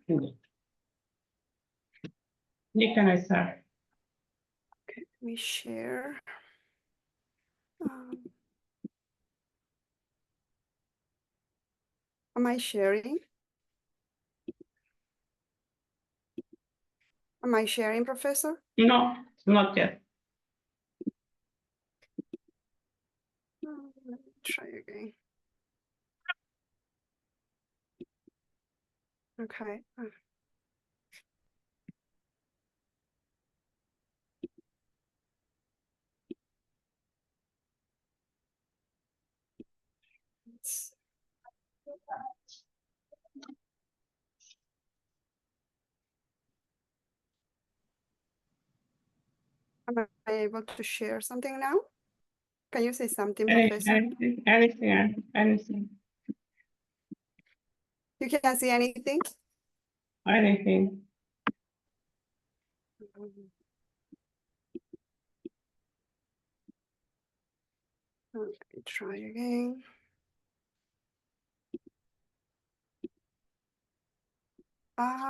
You can start. Okay, let me share. Am I sharing? Am I sharing, Professor? No, not yet. Let me try again. Okay. Am I able to share something now? Can you say something, Professor? Anything. You can't see anything? Anything. Let me try again.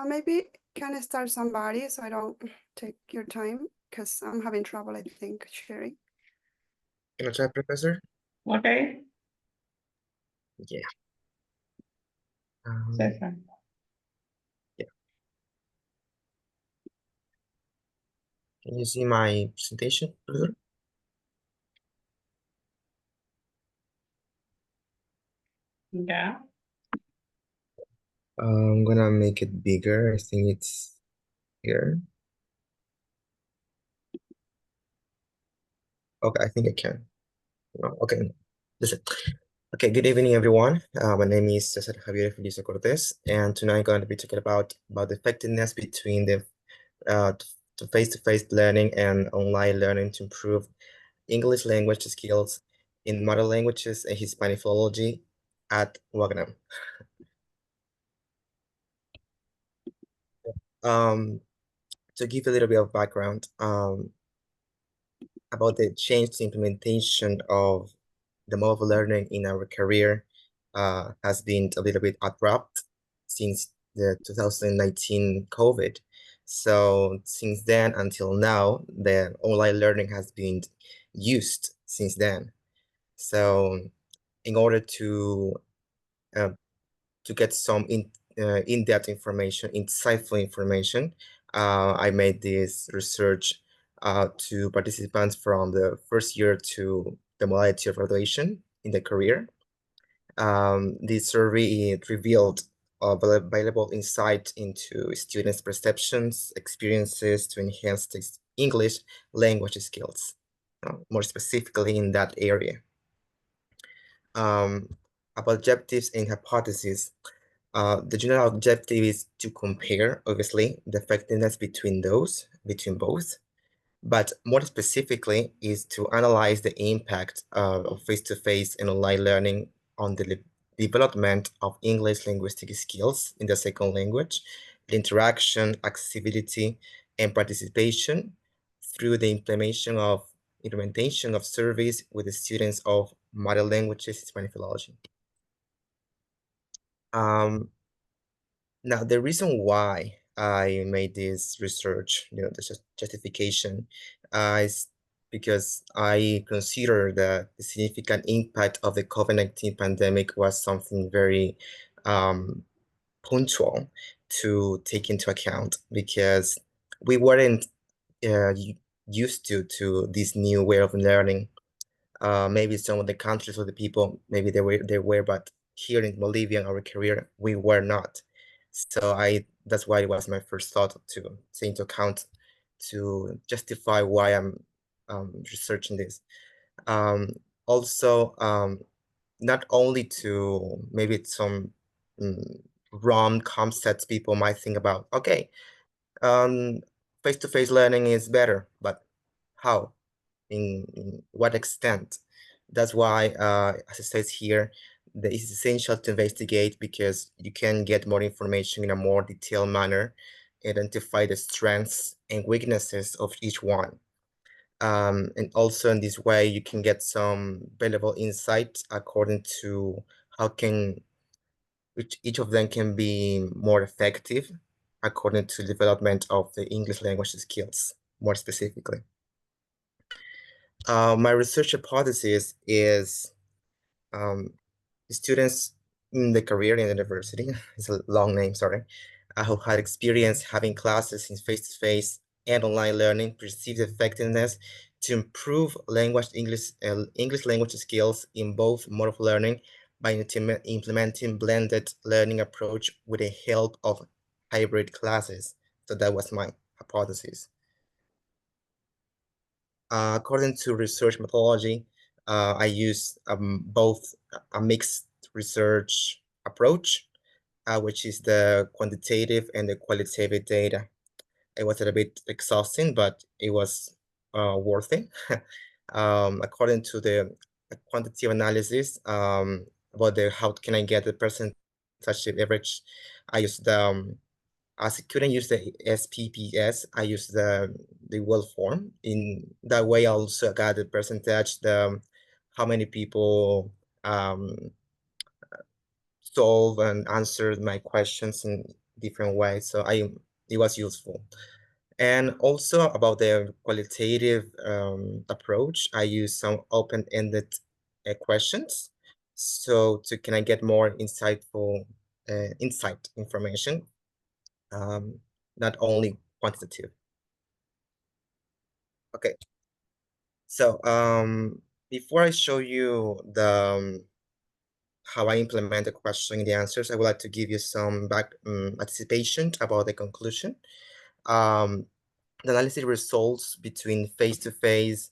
Maybe can I start somebody so I don't take your time because I'm having trouble, I think, sharing. Can I try, Professor? Okay. Yeah. Second. Yeah. Can you see my presentation, Professor? Yeah. I'm gonna make it bigger. I think it's here. Okay, I think I can. No, okay, listen. Okay, good evening, everyone. My name is Cesar Javier Felicio Cortez, and tonight I'm going to be talking about the effectiveness between the face-to-face learning and online learning to improve English language skills in mother languages and Hispanic philology at Wagnam. To give a little bit of background about the change implementation of the mode of learning in our career has been a little bit abrupt since the 2019 COVID. So since then until now, the online learning has been used since then. So in order to get some in-depth information, insightful information, I made this research to participants from the first year to the modality of graduation in the career. This survey revealed valuable insight into students' perceptions, experiences to enhance the English language skills, more specifically in that area. About objectives and hypotheses. The general objective is to compare, obviously, the effectiveness between both, but more specifically is to analyze the impact of face-to-face and online learning on the development of English linguistic skills in the second language, the interaction, accessibility, and participation through the implementation of surveys with the students of mother languages, Hispanic philology. Now, the reason why I made this research, the justification, is because I consider that the significant impact of the COVID-19 pandemic was something very punctual to take into account, because we weren't used to this new way of learning. Maybe some of the countries or the people, maybe they were, but here in Bolivia, in our career, we were not. So that's why it was my first thought to take into account to justify why I'm researching this. Also, not only to maybe some wrong concepts people might think about, okay, face-to-face learning is better, but how? In what extent? That's why, as it says here, that it's essential to investigate because you can get more information in a more detailed manner, identify the strengths and weaknesses of each one. And also in this way, you can get some valuable insight according to how can each of them can be more effective according to development of the English language skills, more specifically. My research hypothesis is students in the career in the university, it's a long name, sorry, who had experience having classes in face-to-face and online learning perceived effectiveness to improve English language skills in both mode of learning by implementing blended learning approach with the help of hybrid classes. So that was my hypothesis. According to research methodology, I use both a mixed research approach, which is the quantitative and the qualitative data. It was a little bit exhausting, but it was worth it. According to the quantitative analysis about how can I get the percentage average, I used the as I couldn't use the SPPS, I used the well form. In that way, I also got the percentage, how many people solve and answered my questions in different ways. So it was useful. And also about the qualitative approach, I use some open-ended questions. So can I get more insightful insight information, not only quantitative. Okay. So before I show you the how I implement the question in the answers, I would like to give you some anticipation about the conclusion. The analysis results between face-to-face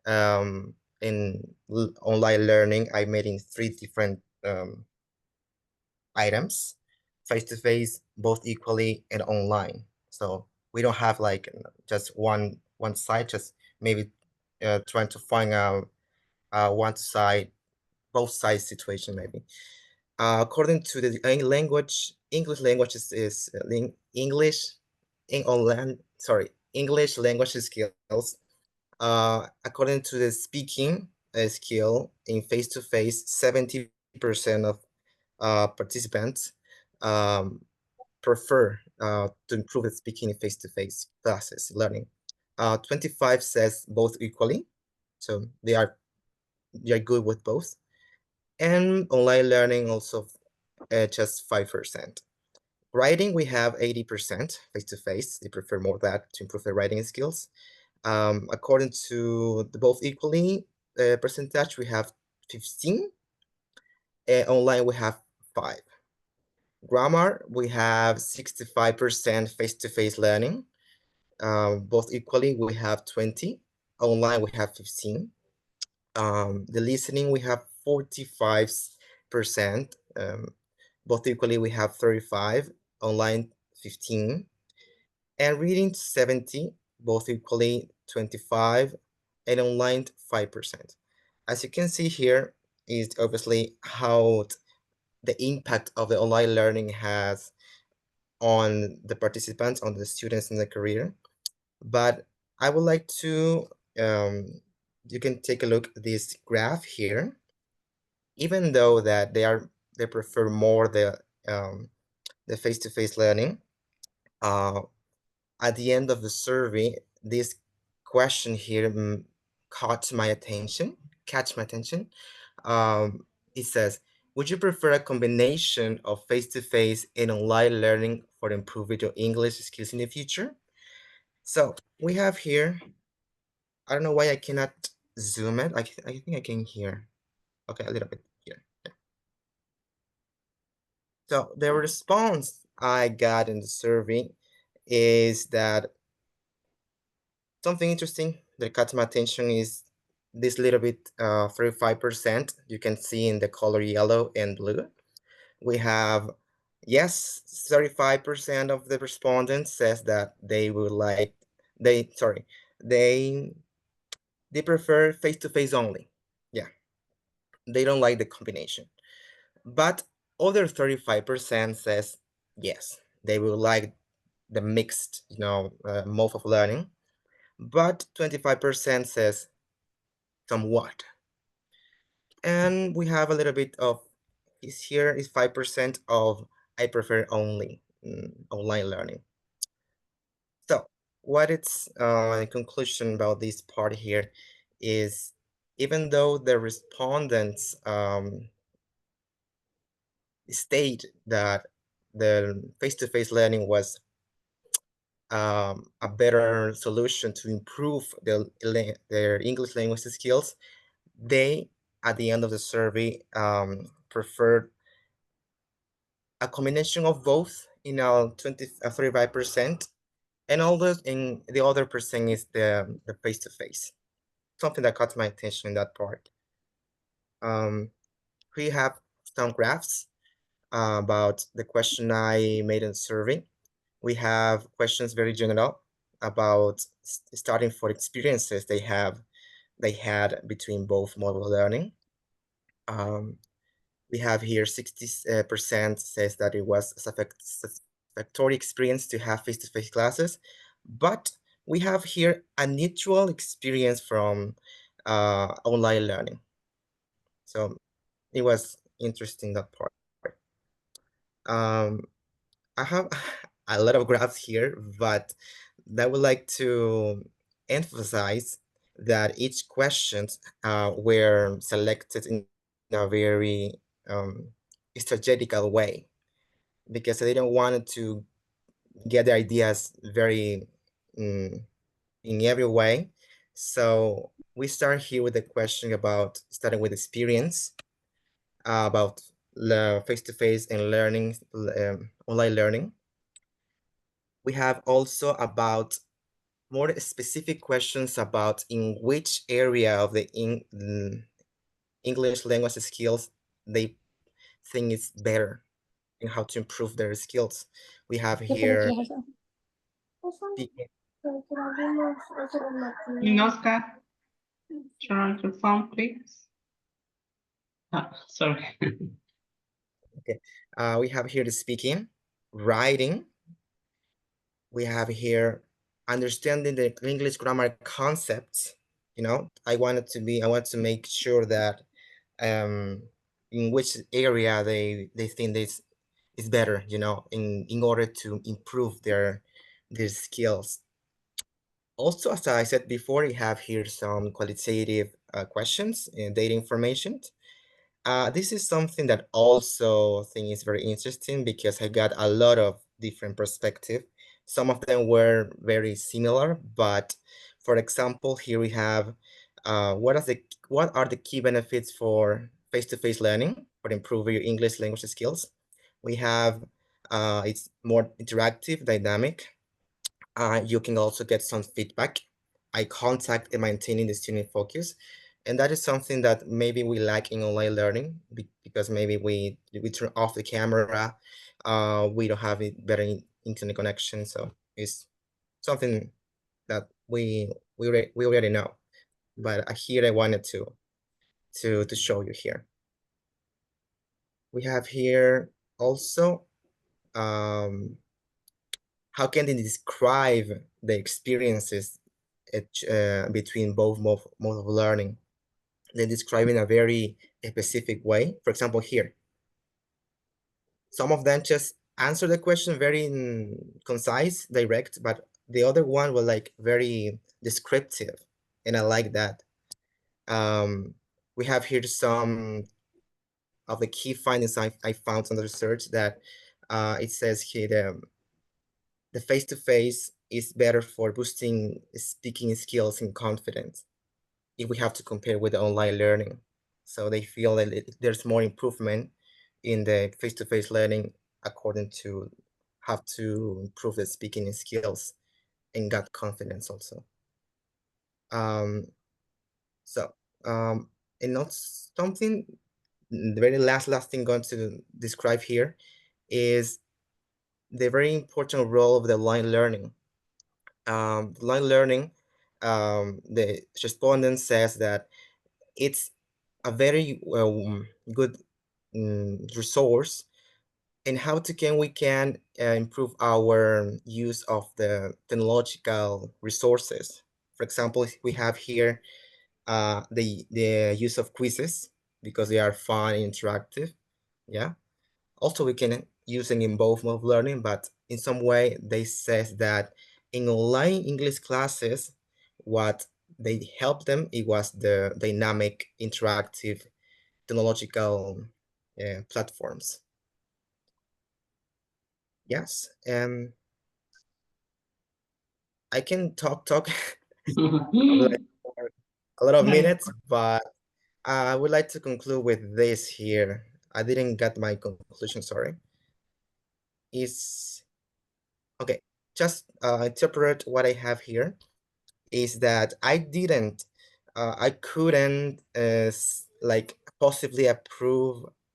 and online learning I made in 3 different items: face-to-face, both equally, and online. So we don't have like just one side, just maybe trying to find out one side, both sides situation maybe. According to the English language is English language skills. According to the speaking skill in face-to-face, 70% of participants prefer to improve the speaking in face-to-face classes learning. 25 says both equally, so they are good with both. And online learning also just 5%. Writing, we have 80% face-to-face. They prefer more that to improve their writing skills. According to the both equally percentage, we have 15. Online, we have 5. Grammar, we have 65% face-to-face learning. Both equally, we have 20. Online, we have 15. The listening, we have 45%. Both equally, we have 35. Online, 15. And reading, 70. Both equally, 25. And online, 5%. As you can see here, is obviously how the impact of the online learning has on the participants, on the students in the career. But I would like to, you can take a look at this graph here. Even though that they prefer more the face-to-face learning, at the end of the survey, this question here caught my attention. It says, would you prefer a combination of face-to-face and online learning for improving your English skills in the future? So we have here, I don't know why I cannot zoom it. I think I can hear. Okay, a little bit here. Yeah. So the response I got in the survey is that something interesting that caught my attention is this little bit 35% you can see in the color yellow and blue. We have, yes, 35% of the respondents says that they would like, they prefer face-to-face only. Yeah, they don't like the combination. But other 35% says yes, they would like the mixed, mode of learning. But 25% says somewhat. And we have a little bit of, here is 5% of I prefer only online learning. what it's in conclusion about this part here is, even though the respondents state that the face-to-face learning was a better solution to improve their English language skills, they, at the end of the survey, preferred a combination of both, 35%, and all those in the other percent is the face-to-face. Something that caught my attention in that part. We have some graphs about the question I made in the survey. We have questions very general about starting for experiences they had between both model learning. We have here 60% says that it was a satisfactory experience to have face-to-face classes, but we have here a neutral experience from online learning. So it was interesting, that part. I have a lot of graphs here, but I would like to emphasize that each questions were selected in a very strategical way, because they don't want to get the ideas very in every way. So we start here with the question about starting with experience, about face-to-face and learning, online learning. We have also about more specific questions about in which area of the English language skills they think is better and how to improve their skills. We have here speaking. Inoska, turn on your phone, please. Sorry. Okay, we have here the speaking, writing. We have here understanding the English grammar concepts. I want to make sure that in which area they think this is better, in order to improve their skills. Also, as I said before, we have here some qualitative questions and data information. This is something that also I think is very interesting, because I got a lot of different perspectives. Some of them were very similar, but for example, here we have what are the key benefits for face-to-face learning for improving your English language skills. We have it's more interactive, dynamic. You can also get some feedback, eye contact, and maintaining the student focus. And that is something that maybe we lack in online learning, because maybe we turn off the camera, we don't have a better internet connection. So it's something that we already know. But here I wanted to show you here. We have here also how can they describe the experiences between both modes of learning? They describe in a very specific way. For example, here, some of them just answer the question very concise, direct, but the other one were like very descriptive, and I like that. We have here some of the key findings I found on the research, that it says here the face-to-face is better for boosting speaking skills and confidence if we have to compare with the online learning. So they feel that there's more improvement in the face-to-face learning, according to how to improve the speaking skills and got confidence also. And not something, the very last thing I'm going to describe here is the very important role of the online learning. Online learning, the respondent says that it's a very good resource, and we can improve our use of the technological resources. For example, we have here the use of quizzes, because they are fun and interactive. Yeah. Also, we can use them in both mode of learning, but in some way they says that in online English classes, what they helped them, it was the dynamic, interactive, technological platforms. Yes, I can talk a lot of minutes, but I would like to conclude with this here. I didn't get my conclusion, sorry. Is okay, just interpret what I have here is that I couldn't like possibly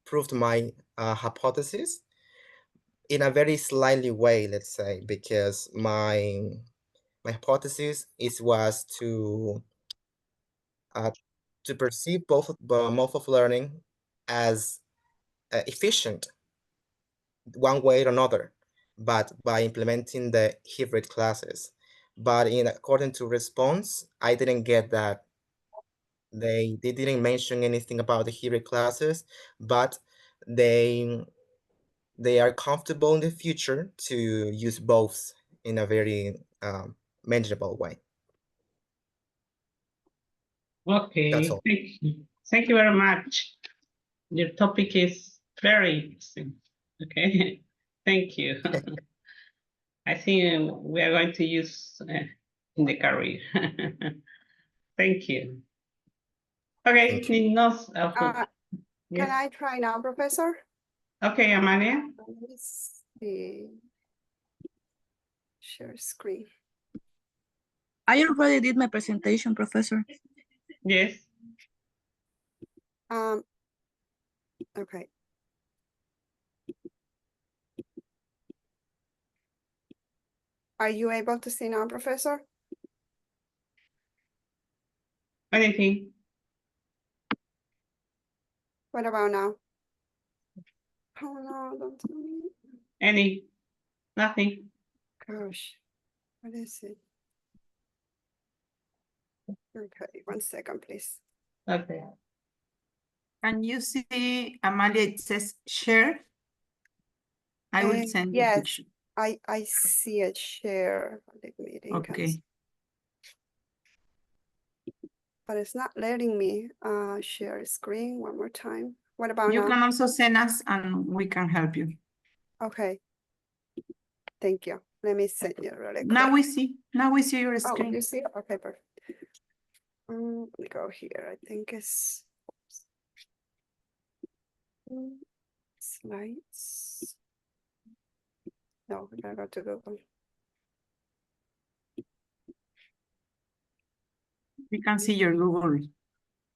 proved my hypothesis in a very slightly way, let's say, because my hypothesis was to perceive both mode of learning as efficient one way or another, but by implementing the hybrid classes. But according to response, I didn't get that. They didn't mention anything about the hybrid classes, but they are comfortable in the future to use both in a very manageable way. Okay, That's all. thank you. Thank you very much. Your topic is very interesting. Okay, thank you. I think we are going to use in the career. Thank you. Okay, Thank you. Can I try now, Professor? Okay, Amalia. Let me see. Share screen. I already did my presentation, Professor. Yes. Okay. Are you able to see now, Professor? Anything? What about now? Oh no, don't tell me. Any? Nothing? Gosh, what is it? Okay, 1 second, please. Okay. Can you see, Amalia, it says share? I will send you. Yes, I see it share the meeting. Okay. But it's not letting me share screen one more time. What about You now? can also send us and we can help you. Okay. Thank you. Let me send you really quick. Now we see your Oh, screen. you see? Okay, perfect. Let me go here. I think it's slides. No, we gotta go to Google. We can see your Google.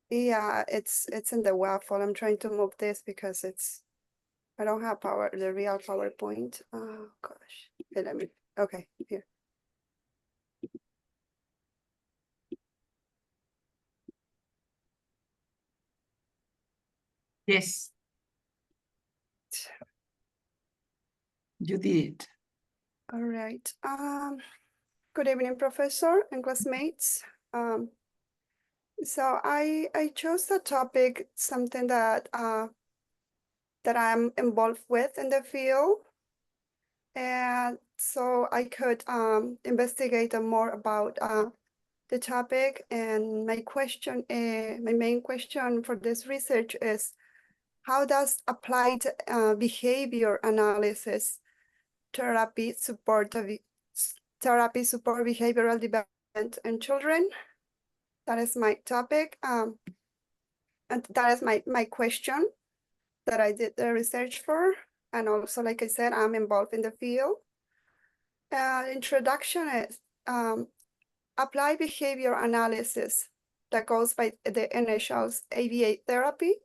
Yeah, it's in the waffle. I'm trying to move this because I don't have the real PowerPoint. Oh gosh. Okay, okay, here. Yes. You did it. All right. Good evening, Professor and classmates. So I chose the topic, something that I'm involved with in the field. And so I could investigate more about the topic. And my main question for this research is, how does applied behavior analysis therapy support behavioral development in children? That is my topic. And that is my question that I did the research for. And also, like I said, I'm involved in the field. Introduction is applied behavior analysis that goes by the initials ABA therapy.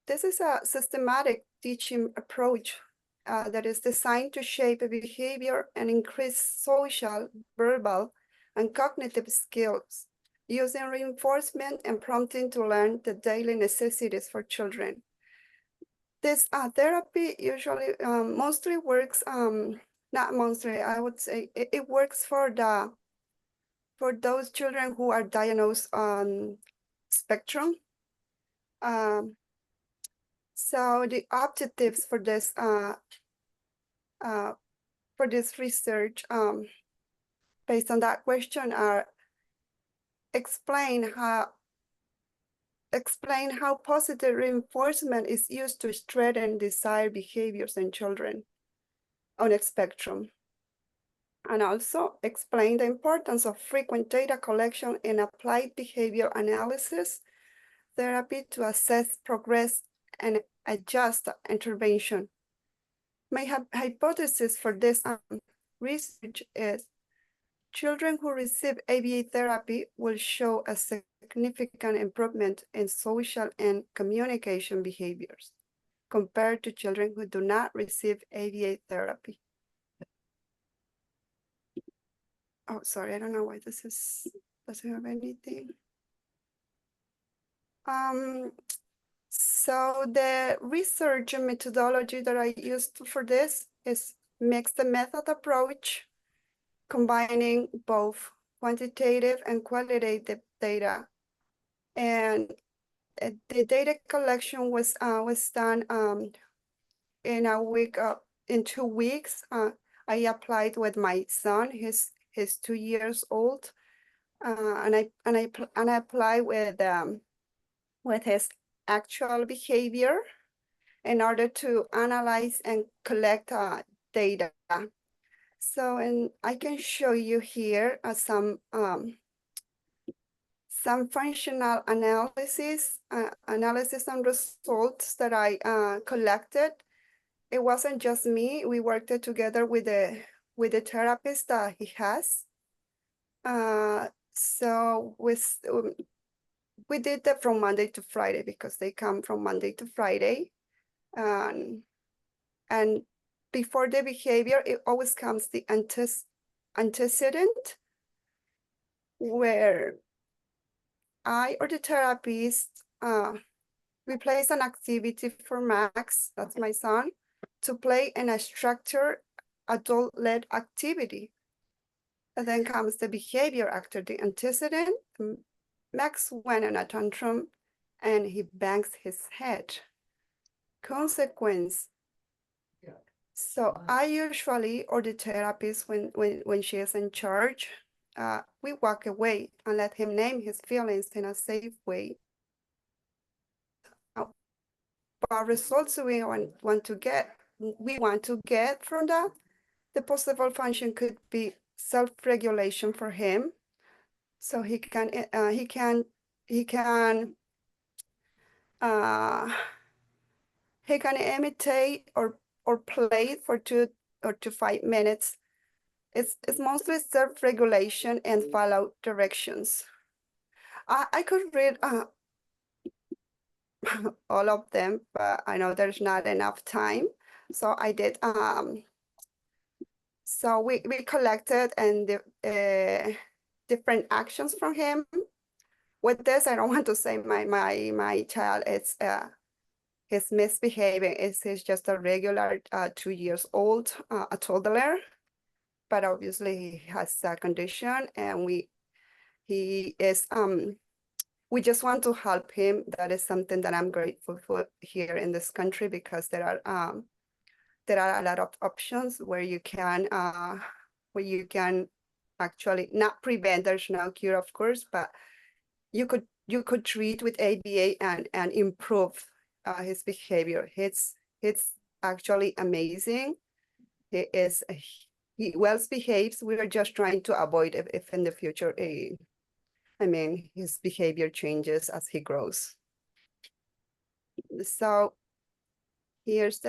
This is a systematic teaching approach that is designed to shape behavior and increase social, verbal, and cognitive skills using reinforcement and prompting to learn the daily necessities for children. This therapy usually mostly works, not mostly, I would say it works for those children who are diagnosed on spectrum. So the objectives for this research based on that question are explain how positive reinforcement is used to strengthen desired behaviors in children on a spectrum. And also explain the importance of frequent data collection and applied behavior analysis therapy to assess progress and adjust intervention. My hypothesis for this research is children who receive ABA therapy will show a significant improvement in social and communication behaviors compared to children who do not receive ABA therapy. Oh, sorry, I don't know why this doesn't have anything. So the research methodology that I used for this is mixed method approach, combining both quantitative and qualitative data. And the data collection was done in a week, in 2 weeks. I applied with my son, he's 2 years old, and I applied with his actual behavior in order to analyze and collect data. So, and I can show you here some functional analysis and results that I collected. It wasn't just me. We worked together with the therapist that he has. So we did that from Monday to Friday because they come from Monday to Friday. And before the behavior, it always comes the antecedent, where I or the therapist we place an activity for Max, that's my son, to play in a structured adult-led activity. And then comes the behavior after the antecedent. Max went in a tantrum and he bangs his head. Consequence. So I usually, or the therapist, when she is in charge, we walk away and let him name his feelings in a safe way. What results we want to get from that? The possible function could be self-regulation for him, so he can imitate or play for 2 to 5 minutes. It's mostly self-regulation and follow directions. I could read all of them, but I know there's not enough time. So I did, so we collected and different actions from him. With this, I don't want to say my child is misbehaving. He's just a regular 2 years old, a toddler, but obviously he has a condition, and we just want to help him. That is something that I'm grateful for here in this country, because there are a lot of options where you can actually not prevent. There's no cure, of course, but you could treat with ABA and improve his behavior. It's actually amazing. He well behaves. We are just trying to avoid if in the future his behavior changes as he grows. So here's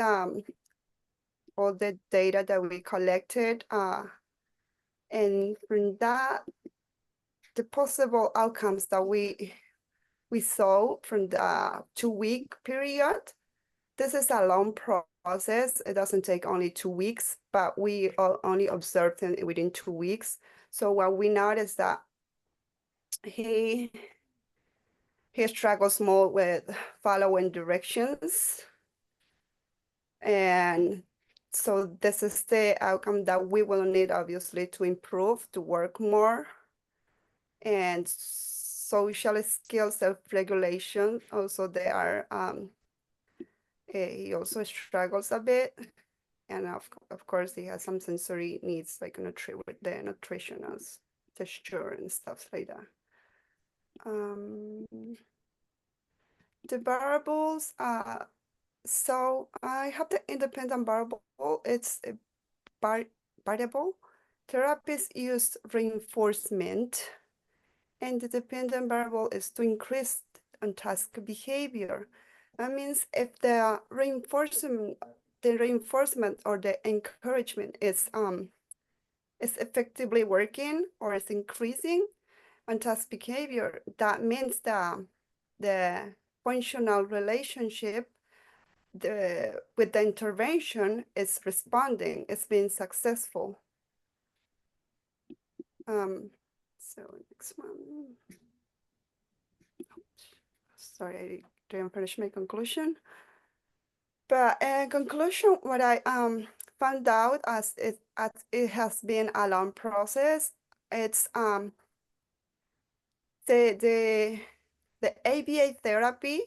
all the data that we collected, and from that, the possible outcomes that we saw from the 2-week period. This is a long process. It doesn't take only 2 weeks, but we only observed him within 2 weeks. So what we noticed that he struggles more with following directions. And so this is the outcome that we will need, obviously, to improve, to work more. And social skills, self-regulation, also they are, he also struggles a bit. and of course he has some sensory needs like with the nutritional texture and stuff like that. The variables, so I have the independent variable. It's a variable. Therapists use reinforcement, and the dependent variable is to increase on task behavior. That means if the reinforcement or the encouragement is effectively working or is increasing on task behavior, that means the functional relationship with the intervention is responding, it's being successful. So next one. Sorry, I didn't finish my conclusion. But in conclusion, what I found out as it has been a long process, it's the ABA therapy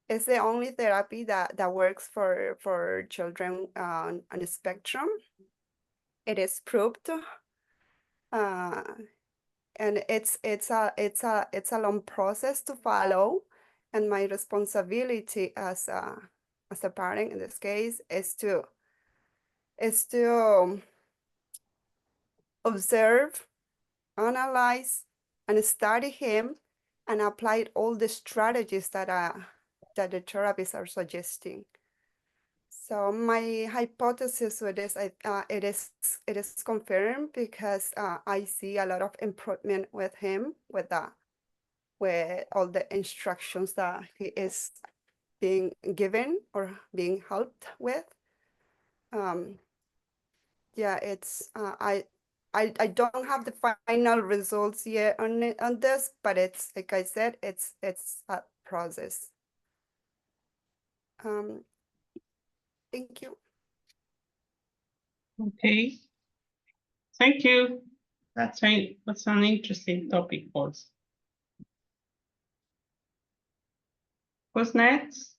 is the only therapy that works for children on the spectrum. It is proved, and it's a long process to follow, and my responsibility as a parent in this case is to observe, analyze, and study him, and apply all the strategies that the therapists are suggesting. So my hypothesis with this, it is confirmed because I see a lot of improvement with him with all the instructions that he is being given or being helped with. Yeah, it's I don't have the final results yet on this, but it's like I said, it's a process. Thank you. Okay. Thank you. That's an interesting topic for us. Who's next?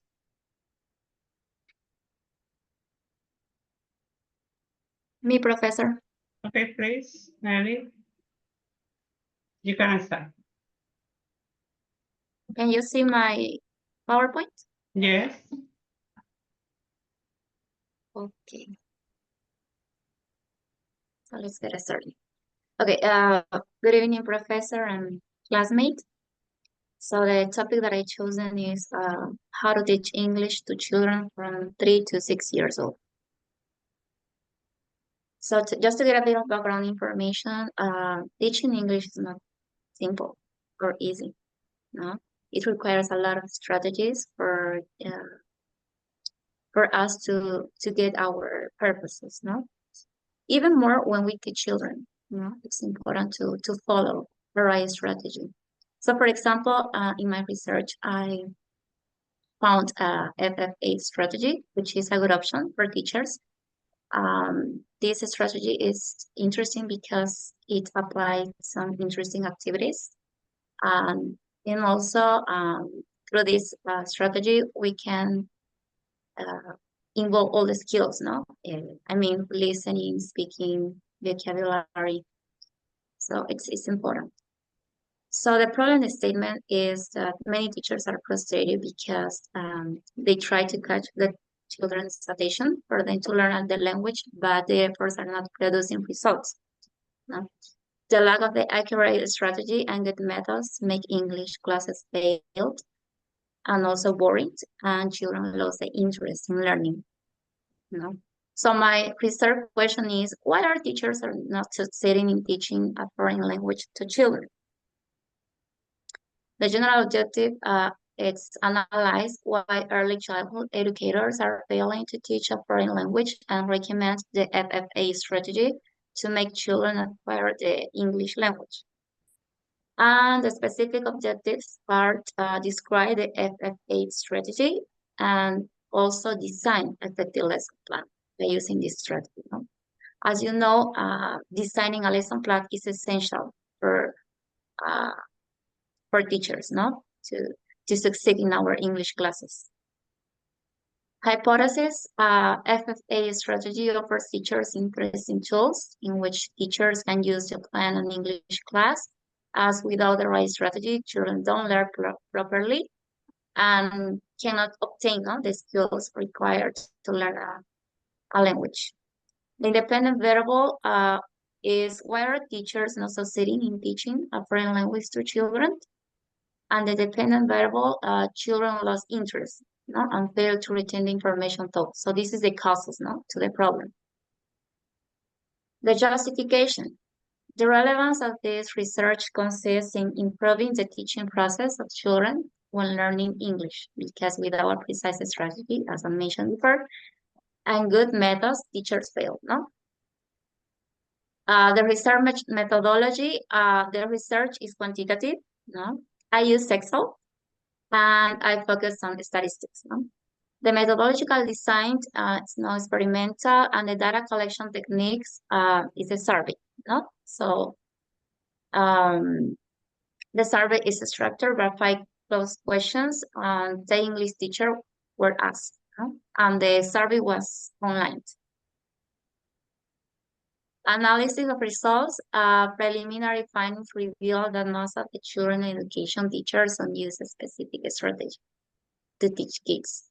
Me, Professor. Okay, please, Nelly. You can start. Can you see my PowerPoint? Yes. Okay. So let's get started. Okay, good evening, Professor and classmate. So the topic that I chosen is how to teach English to children from 3 to 6 years old. So just to get a bit of background information, teaching English is not simple or easy. No, it requires a lot of strategies for us to get our purposes. No, even more when we teach children. No, it's important to follow the right strategy. So, for example, in my research, I found a FF8 strategy, which is a good option for teachers. This strategy is interesting because it applies some interesting activities. And also through this strategy, we can involve all the skills, no? I mean, listening, speaking, vocabulary. So it's important. So the problem statement is that many teachers are frustrated because they try to catch the children's attention for them to learn the language, but the efforts are not producing results. No? The lack of the accurate strategy and good methods make English classes failed and also boring, and children lose the interest in learning. No? So my research question is, why are teachers are not succeeding in teaching a foreign language to children? The general objective is analyze why early childhood educators are failing to teach a foreign language and recommend the FFA strategy to make children acquire the English language. And the specific objectives part describe the FF8 strategy and also design effective lesson plan by using this strategy. No? As you know, designing a lesson plan is essential for teachers, no, to succeed in our English classes. Hypothesis, FFA strategy offers teachers interesting tools in which teachers can use to plan an English class, as without the right strategy, children don't learn properly and cannot obtain the skills required to learn a language. The independent variable is why are teachers not succeeding in teaching a foreign language to children? And the dependent variable, children lost interest and fail to retain the information taught. So this is the causes to the problem. The justification. The relevance of this research consists in improving the teaching process of children when learning English, because without a precise strategy, as I mentioned before, and good methods, teachers fail, The research methodology, the research is quantitative, I use Excel, and I focus on the statistics, The methodological design is experimental, and the data collection techniques is a survey, So the survey is structured by 5 closed questions the English teacher were asked, and the survey was online. Analysis of results, preliminary findings reveal that most of the children education teachers don't use a specific strategy to teach kids.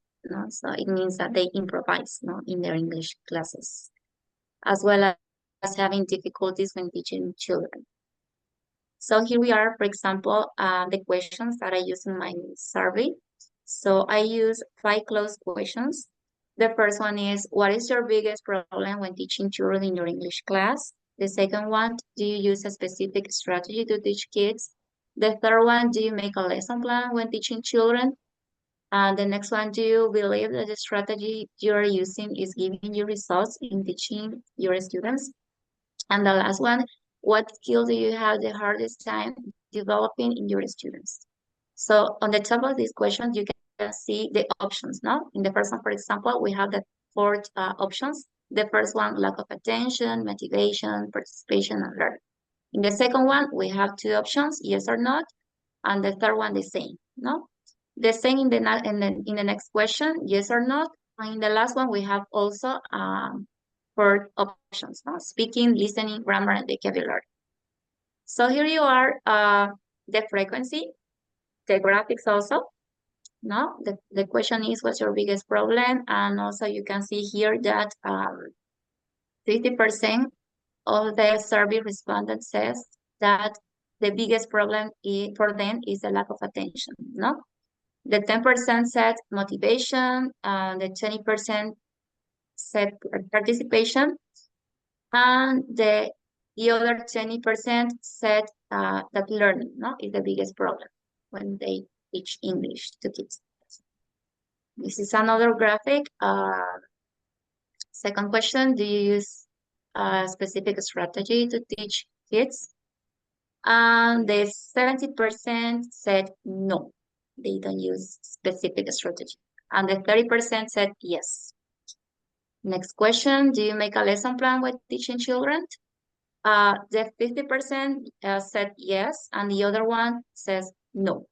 So it means that they improvise in their English classes, as well as having difficulties when teaching children. So here we are, for example, the questions that I use in my survey. So I use 5 closed questions. The first one is, what is your biggest problem when teaching children in your English class? The second one, do you use a specific strategy to teach kids? The third one, do you make a lesson plan when teaching children? And the next one, do you believe that the strategy you are using is giving you results in teaching your students? And the last one, what skills do you have the hardest time developing in your students? So on the top of this question, you can see the options, In the first one, for example, we have the 4 options. The first one, lack of attention, motivation, participation, and learning. In the second one, we have 2 options, yes or not. And the third one, the same, The same in the next question, yes or not. And in the last one, we have also 4 options, speaking, listening, grammar, and vocabulary. So here you are, the frequency, the graphics also. The question is, what's your biggest problem? And also you can see here that 50% of the survey respondents says that the biggest problem for them is the lack of attention, The 10% said motivation, the 20% said participation, and the other 20% said that learning is the biggest problem when they teach English to kids. This is another graphic. Second question, do you use a specific strategy to teach kids? And the 70% said no, they don't use specific strategy. And the 30% said yes. Next question, do you make a lesson plan with teaching children? The 50% said yes, and the other one says no.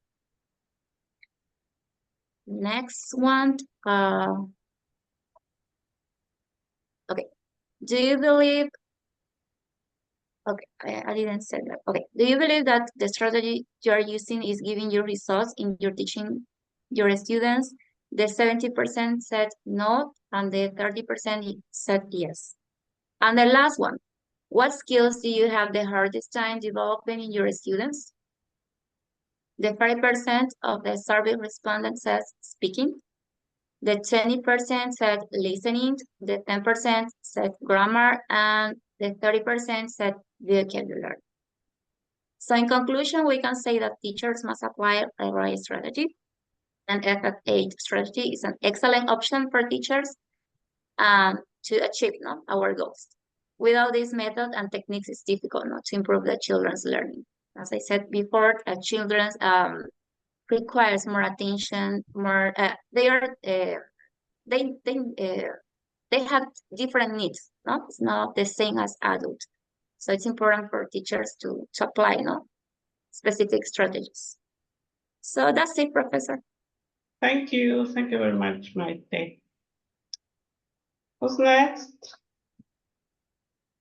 Next one, okay. Do you believe, okay, I didn't say that. Okay, do you believe that the strategy you are using is giving you results in your teaching your students? The 70% said no, and the 30% said yes. And the last one, what skills do you have the hardest time developing in your students? The 5% of the survey respondents says speaking. The 20% said listening. The 10% said grammar, and the 30% said vocabulary. So in conclusion, we can say that teachers must apply a right strategy. And FF8 strategy is an excellent option for teachers to achieve our goals. Without this method and techniques, it's difficult to improve the children's learning. As I said before, children requires more attention, more. They have different needs. It's not the same as adults. So it's important for teachers to apply specific strategies. So that's it, Professor. Thank you very much, Maite. Who's next?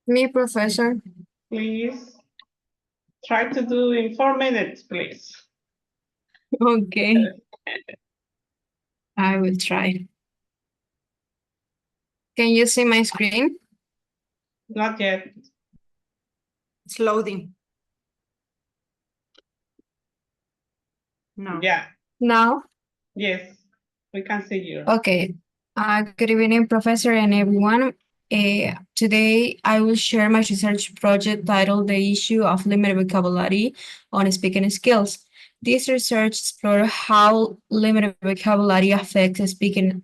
Me, professor. Please. Try to do in 4 minutes, please. Okay. I will try. Can you see my screen? Not yet. It's loading. No. Yeah. Now? Yes. We can see you. Okay. Good evening, professor and everyone. Today, I will share my research project titled The Issue of Limited Vocabulary on Speaking Skills. This research explores how limited vocabulary affects speaking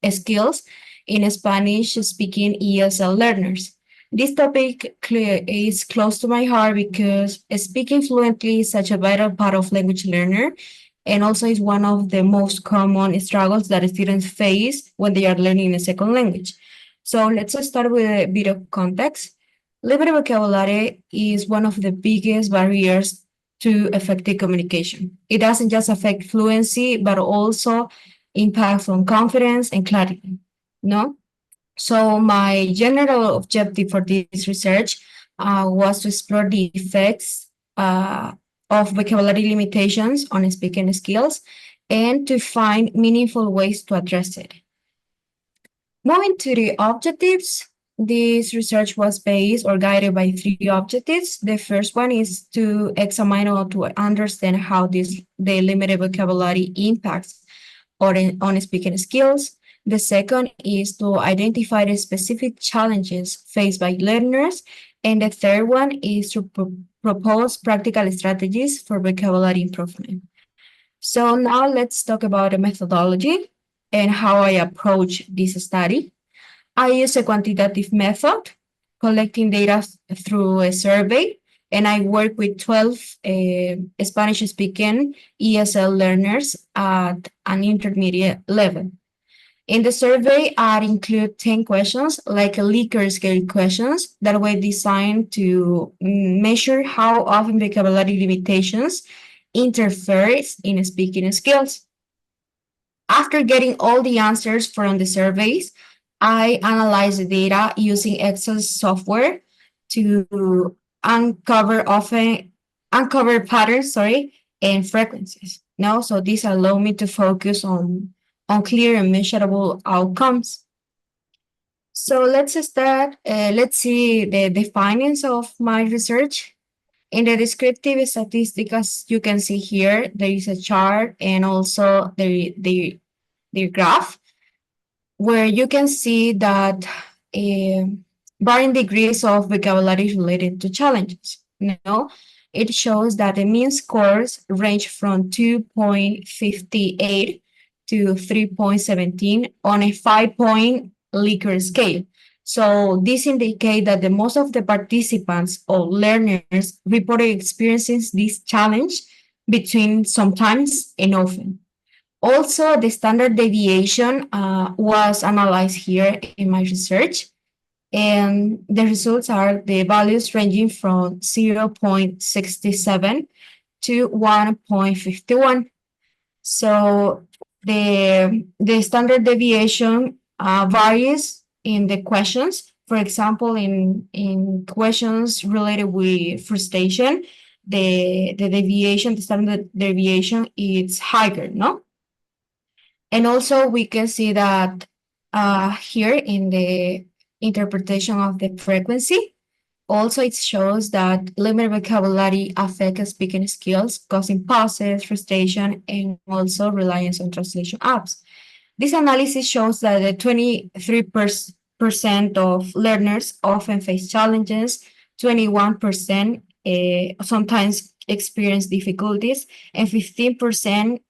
skills in Spanish-speaking ESL learners. This topic is close to my heart because speaking fluently is such a vital part of language learner, and also is one of the most common struggles that students face when they are learning a second language. So let's start with a bit of context. Limited vocabulary is one of the biggest barriers to effective communication. It doesn't just affect fluency, but also impacts on confidence and clarity. No? So my general objective for this research was to explore the effects of vocabulary limitations on speaking skills and to find meaningful ways to address it. Moving to the objectives, this research was based or guided by 3 objectives. The first one is to examine or to understand how the limited vocabulary impacts on speaking skills. The second is to identify the specific challenges faced by learners. And the third one is to propose practical strategies for vocabulary improvement. So now let's talk about the methodology and how I approach this study. I use a quantitative method, collecting data through a survey, and I work with 12 Spanish-speaking ESL learners at an intermediate level. In the survey, I include 10 questions, like a Likert scale questions that were designed to measure how often vocabulary limitations interferes in speaking skills. After getting all the answers from the surveys, I analyze the data using Excel software to uncover patterns, and frequencies. No, so these allow me to focus on clear and measurable outcomes. So let's start. Let's see the findings of my research. In the descriptive statistics, as you can see here, there is a chart and also the graph, where you can see that varying degrees of vocabulary related to challenges. It shows that the mean scores range from 2.58 to 3.17 on a 5-point Likert scale. So this indicates that the most of the participants or learners reported experiencing this challenge between sometimes and often. Also, the standard deviation was analyzed here in my research, and the results are the values ranging from 0.67 to 1.51. So the standard deviation varies in the questions. For example, in questions related with frustration, the standard deviation is higher, no? And also we can see that here in the interpretation of the frequency, also it shows that limited vocabulary affects speaking skills, causing pauses, frustration, and also reliance on translation apps. This analysis shows that the 23% of learners often face challenges, 21% sometimes experience difficulties, and 15%